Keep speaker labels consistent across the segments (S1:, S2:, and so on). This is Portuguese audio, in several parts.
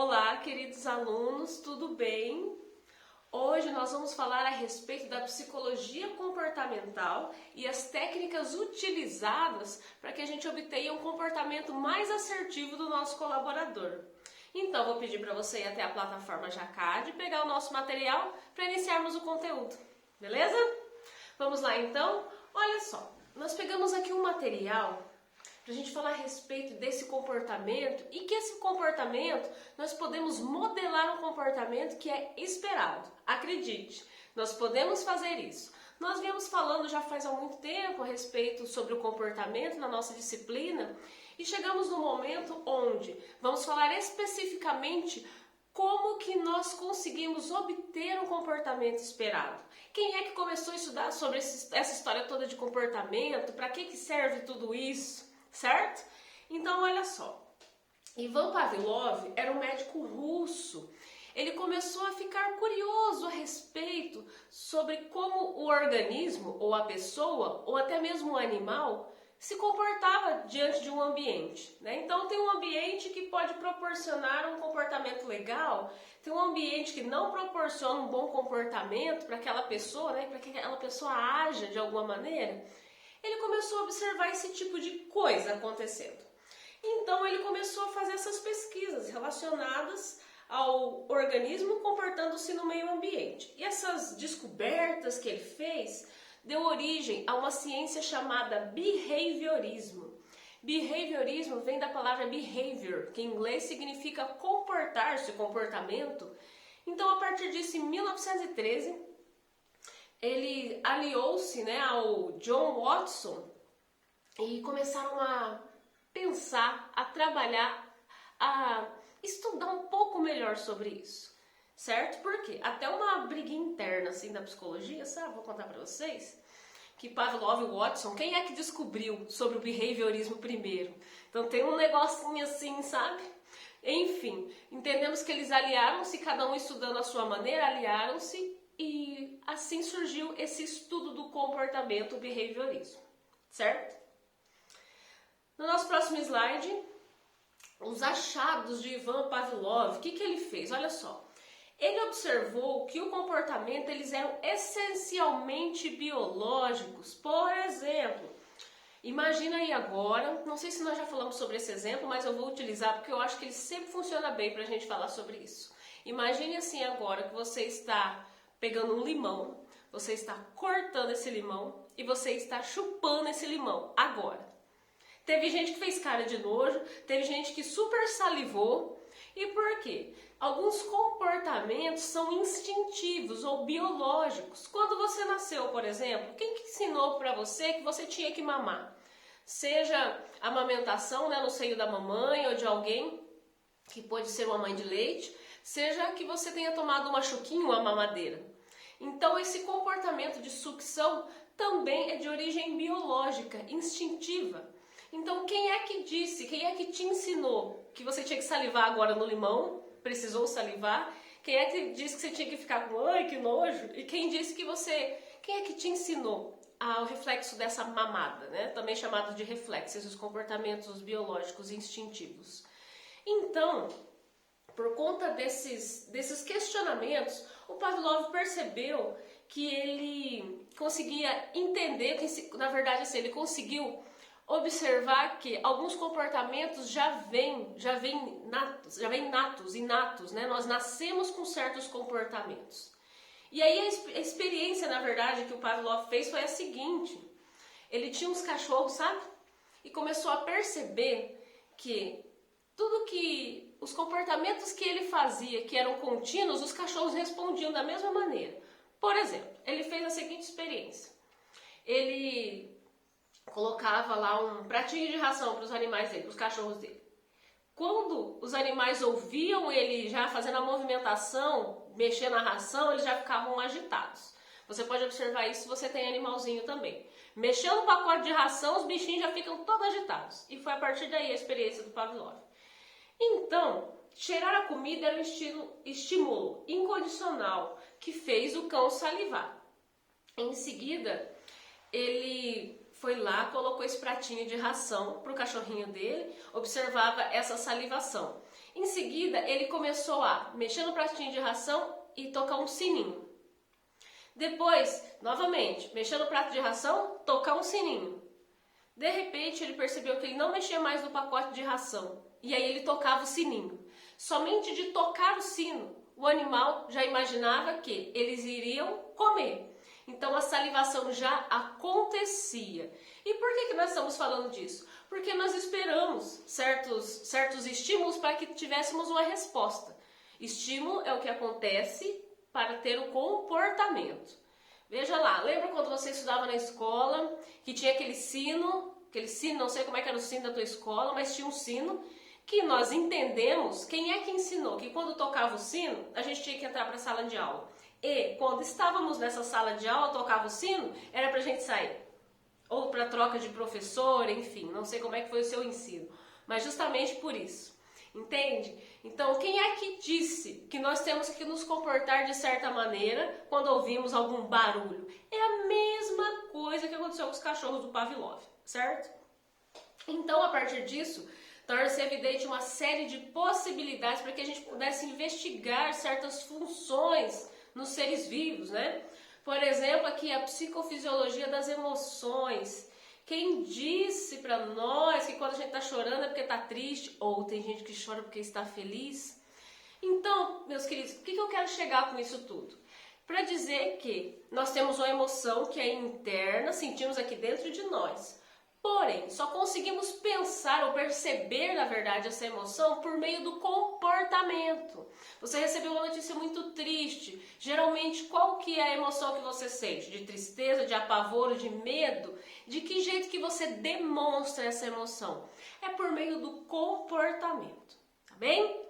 S1: Olá, queridos alunos, tudo bem? Hoje nós vamos falar a respeito da psicologia comportamental e as técnicas utilizadas para que a gente obtenha um comportamento mais assertivo do nosso colaborador. Então, vou pedir para você ir até a plataforma Jacad e pegar o nosso material para iniciarmos o conteúdo, beleza? Vamos lá então? Olha só, nós pegamos aqui um material para a gente falar a respeito desse comportamento e que esse comportamento nós podemos modelar um comportamento que é esperado. Acredite, nós podemos fazer isso. Nós viemos falando já faz muito tempo a respeito sobre o comportamento na nossa disciplina e chegamos no momento onde vamos falar especificamente como que nós conseguimos obter um comportamento esperado. Quem é que começou a estudar sobre essa história toda de comportamento? Para que serve tudo isso? Certo? Então, olha só. Ivan Pavlov era um médico russo. Ele começou a ficar curioso a respeito sobre como o organismo, ou a pessoa, ou até mesmo o animal, se comportava diante de um ambiente, né? Então, tem um ambiente que pode proporcionar um comportamento legal, tem um ambiente que não proporciona um bom comportamento para aquela pessoa, né? Para que aquela pessoa haja de alguma maneira. Ele começou a observar esse tipo de coisa acontecendo. Então ele começou a fazer essas pesquisas relacionadas ao organismo comportando-se no meio ambiente. E essas descobertas que ele fez deu origem a uma ciência chamada behaviorismo. Behaviorismo vem da palavra behavior, que em inglês significa comportar-se, comportamento. Então, a partir disso, em 1913, ele aliou-se, né, ao John Watson e começaram a pensar, a trabalhar, a estudar um pouco melhor sobre isso, certo? Por quê? Até uma briguinha interna assim da psicologia, sabe? Vou contar para vocês que Pavlov e Watson, quem é que descobriu sobre o behaviorismo primeiro? Então tem um negocinho assim, sabe? Enfim, entendemos que eles aliaram-se, cada um estudando a sua maneira, aliaram-se e assim surgiu esse estudo do comportamento, o behaviorismo, certo? No nosso próximo slide, os achados de Ivan Pavlov. O que ele fez? Olha só. Ele observou que o comportamento eles eram essencialmente biológicos. Por exemplo, imagina aí agora, não sei se nós já falamos sobre esse exemplo, mas eu vou utilizar porque eu acho que ele sempre funciona bem para a gente falar sobre isso. Imagine assim agora que você está pegando um limão, você está cortando esse limão e você está chupando esse limão agora. Teve gente que fez cara de nojo, teve gente que super salivou. E por quê? Alguns comportamentos são instintivos ou biológicos. Quando você nasceu, por exemplo, quem que ensinou para você que você tinha que mamar? Seja a amamentação, né, no seio da mamãe ou de alguém que pode ser uma mãe de leite, seja que você tenha tomado uma chuquinha, uma mamadeira. Então, esse comportamento de sucção também é de origem biológica, instintiva. Então, quem é que disse, quem é que te ensinou que você tinha que salivar agora no limão? Precisou salivar? Quem é que disse que você tinha que ficar com, ai, que nojo? E quem disse que quem é que te ensinou ao reflexo dessa mamada, né? Também chamado de reflexos, os comportamentos biológicos instintivos. Então, por conta desses questionamentos, o Pavlov percebeu que ele conseguia entender, que na verdade assim, ele conseguiu observar que alguns comportamentos já vêm natos, inatos, né? Nós nascemos com certos comportamentos. E aí a experiência, na verdade, que o Pavlov fez foi a seguinte: ele tinha uns cachorros, sabe? E começou a perceber que os comportamentos que ele fazia, que eram contínuos, os cachorros respondiam da mesma maneira. Por exemplo, ele fez a seguinte experiência. Ele colocava lá um pratinho de ração para os animais dele, para os cachorros dele. Quando os animais ouviam ele já fazendo a movimentação, mexendo na ração, eles já ficavam agitados. Você pode observar isso se você tem animalzinho também. Mexendo no pacote de ração, os bichinhos já ficam todos agitados. E foi a partir daí a experiência do Pavlov. Então, cheirar a comida era um estímulo incondicional que fez o cão salivar. Em seguida, ele foi lá, colocou esse pratinho de ração para o cachorrinho dele, observava essa salivação. Em seguida, ele começou a mexer no pratinho de ração e tocar um sininho. Depois, novamente, mexer no prato de ração, tocar um sininho. De repente, ele percebeu que ele não mexia mais no pacote de ração. E aí ele tocava o sininho. Somente de tocar o sino, o animal já imaginava que eles iriam comer. Então a salivação já acontecia. E por que nós estamos falando disso? Porque nós esperamos certos estímulos para que tivéssemos uma resposta. Estímulo é o que acontece para ter o comportamento. Veja lá, lembra quando você estudava na escola, que tinha aquele sino, não sei como é que era o sino da tua escola, mas tinha um sino que nós entendemos, quem é que ensinou, que quando tocava o sino, a gente tinha que entrar para a sala de aula. E quando estávamos nessa sala de aula, tocava o sino, era para a gente sair. Ou para troca de professor, enfim, não sei como é que foi o seu ensino, mas justamente por isso. Entende? Então, quem é que disse que nós temos que nos comportar de certa maneira quando ouvimos algum barulho? É a mesma coisa que aconteceu com os cachorros do Pavlov, certo? Então, a partir disso, torna-se evidente uma série de possibilidades para que a gente pudesse investigar certas funções nos seres vivos, né? Por exemplo, aqui a psicofisiologia das emoções. Quem disse para nós que quando a gente está chorando é porque está triste, ou tem gente que chora porque está feliz? Então, meus queridos, o que eu quero chegar com isso tudo? Para dizer que nós temos uma emoção que é interna, sentimos aqui dentro de nós. Porém, só conseguimos pensar ou perceber, na verdade, essa emoção por meio do comportamento. Você recebeu uma notícia muito triste. Geralmente, qual que é a emoção que você sente? De tristeza, de apavoro, de medo? De que jeito que você demonstra essa emoção? É por meio do comportamento, tá bem?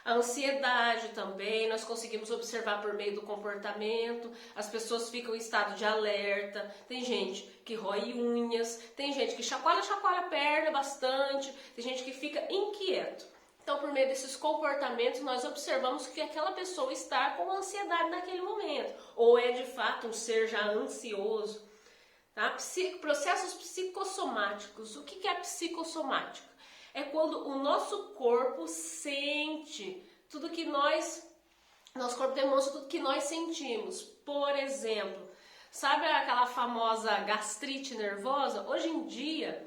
S1: A ansiedade também, nós conseguimos observar por meio do comportamento, as pessoas ficam em estado de alerta, tem gente que rói unhas, tem gente que chacoalha a perna bastante, tem gente que fica inquieto. Então, por meio desses comportamentos, nós observamos que aquela pessoa está com ansiedade naquele momento, ou é de fato um ser já ansioso. Tá? Processos psicossomáticos. O que é psicossomático? É quando o nosso corpo sente tudo que nosso corpo demonstra tudo que nós sentimos. Por exemplo, sabe aquela famosa gastrite nervosa? Hoje em dia,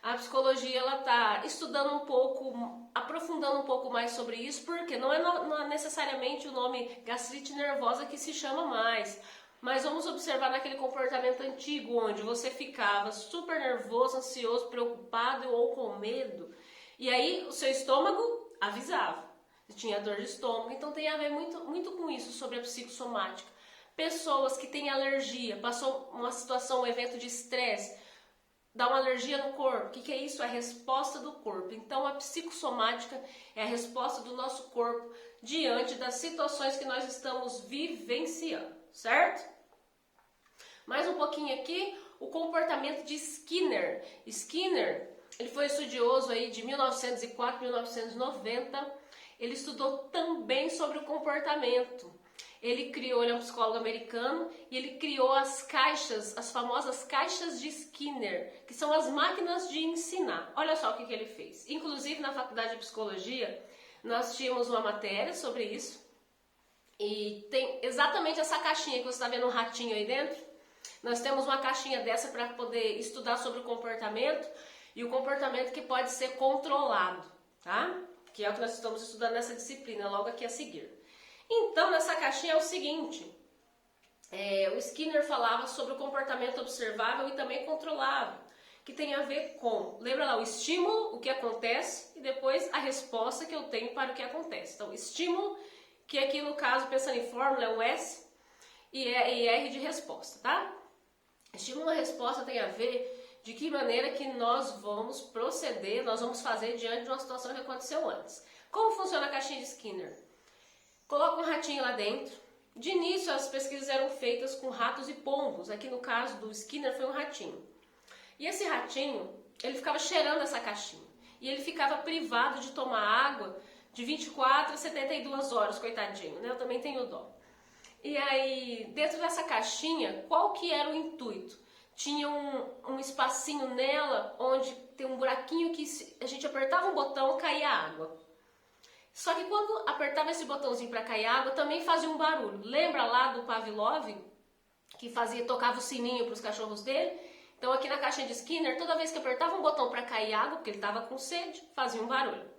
S1: a psicologia ela está estudando um pouco, aprofundando um pouco mais sobre isso, porque não é necessariamente o nome gastrite nervosa que se chama mais. Mas vamos observar naquele comportamento antigo, onde você ficava super nervoso, ansioso, preocupado ou com medo. E aí o seu estômago avisava, você tinha dor de estômago, então tem a ver muito com isso sobre a psicossomática. Pessoas que têm alergia, passou uma situação, um evento de estresse, dá uma alergia no corpo. O que é isso? É a resposta do corpo. Então a psicossomática é a resposta do nosso corpo diante das situações que nós estamos vivenciando, certo? Mais um pouquinho aqui, o comportamento de Skinner. Skinner, ele foi estudioso aí de 1904 a 1990, ele estudou também sobre o comportamento. Ele é um psicólogo americano, e ele criou as famosas caixas de Skinner, que são as máquinas de ensinar. Olha só o que ele fez. Inclusive na faculdade de psicologia, nós tínhamos uma matéria sobre isso, e tem exatamente essa caixinha que você está vendo um ratinho aí dentro. Nós temos uma caixinha dessa para poder estudar sobre o comportamento, e o comportamento que pode ser controlado, tá? Que é o que nós estamos estudando nessa disciplina, logo aqui a seguir. Então, nessa caixinha é o seguinte, o Skinner falava sobre o comportamento observável e também controlável, que tem a ver com, lembra lá, o estímulo, o que acontece, e depois a resposta que eu tenho para o que acontece. Então, estímulo, que aqui no caso, pensando em fórmula, é o S, e R de resposta, tá? Estímulo e resposta tem a ver de que maneira que nós vamos proceder, nós vamos fazer diante de uma situação que aconteceu antes. Como funciona a caixinha de Skinner? Coloca um ratinho lá dentro. De início, as pesquisas eram feitas com ratos e pombos. Aqui no caso do Skinner foi um ratinho. E esse ratinho, ele ficava cheirando essa caixinha. E ele ficava privado de tomar água de 24 a 72 horas, coitadinho, né? Eu também tenho dó. E aí, dentro dessa caixinha, qual que era o intuito? Tinha um espacinho nela, onde tem um buraquinho que a gente apertava um botão e caía água. Só que quando apertava esse botãozinho para cair água, também fazia um barulho. Lembra lá do Pavlov, que tocava o sininho para os cachorros dele? Então aqui na caixinha de Skinner, toda vez que apertava um botão para cair água, porque ele estava com sede, fazia um barulho.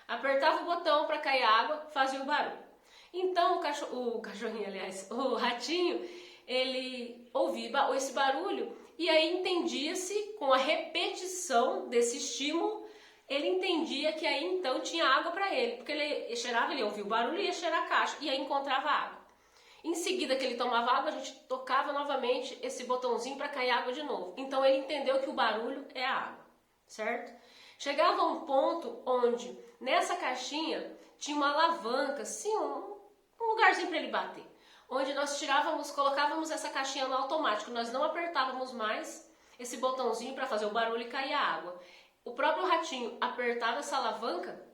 S1: Apertava o botão para cair água, fazia um barulho. Então o ratinho, ele ouvia esse barulho e aí entendia-se com a repetição desse estímulo, ele entendia que aí então tinha água para ele, porque ele cheirava, ele ouvia o barulho e ia cheirar a caixa e aí encontrava água. Em seguida que ele tomava água, a gente tocava novamente esse botãozinho para cair água de novo. Então ele entendeu que o barulho é a água, certo? Chegava um ponto onde nessa caixinha tinha uma alavanca, assim, um lugarzinho para ele bater, onde nós colocávamos essa caixinha no automático, nós não apertávamos mais esse botãozinho para fazer o barulho e cair a água. O próprio ratinho apertava essa alavanca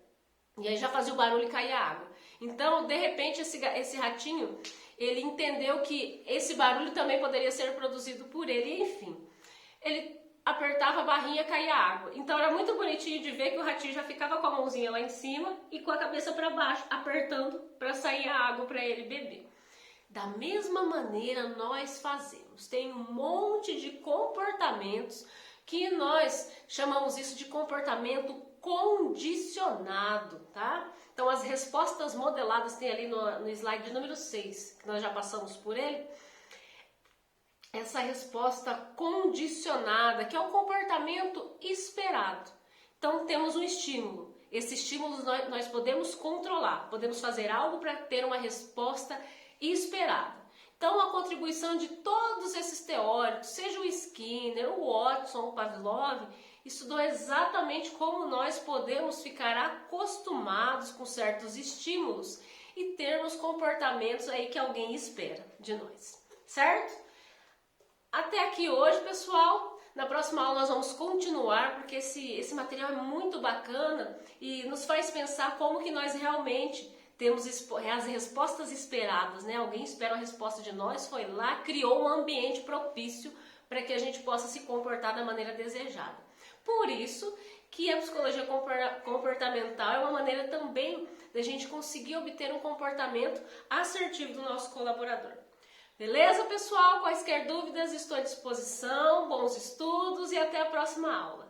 S1: e aí já fazia o barulho e caía a água. Então, de repente, esse ratinho, ele entendeu que esse barulho também poderia ser produzido por ele, enfim. Ele apertava a barrinha e caía água. Então era muito bonitinho de ver que o ratinho já ficava com a mãozinha lá em cima e com a cabeça para baixo, apertando para sair a água para ele beber. Da mesma maneira nós fazemos. Tem um monte de comportamentos que nós chamamos isso de comportamento condicionado, tá? Então as respostas modeladas tem ali no slide número 6, que nós já passamos por ele. Essa resposta condicionada, que é um comportamento esperado. Então temos um estímulo. Esse estímulo nós podemos controlar, podemos fazer algo para ter uma resposta esperada. Então a contribuição de todos esses teóricos, seja o Skinner, o Watson, o Pavlov, estudou exatamente como nós podemos ficar acostumados com certos estímulos e termos comportamentos aí que alguém espera de nós, certo? Até aqui hoje, pessoal. Na próxima aula nós vamos continuar, porque esse material é muito bacana e nos faz pensar como que nós realmente temos as respostas esperadas, né? Alguém espera uma resposta de nós, foi lá, criou um ambiente propício para que a gente possa se comportar da maneira desejada. Por isso que a psicologia comportamental é uma maneira também da gente conseguir obter um comportamento assertivo do nosso colaborador. Beleza, pessoal? Quaisquer dúvidas, estou à disposição. Bons estudos e até a próxima aula.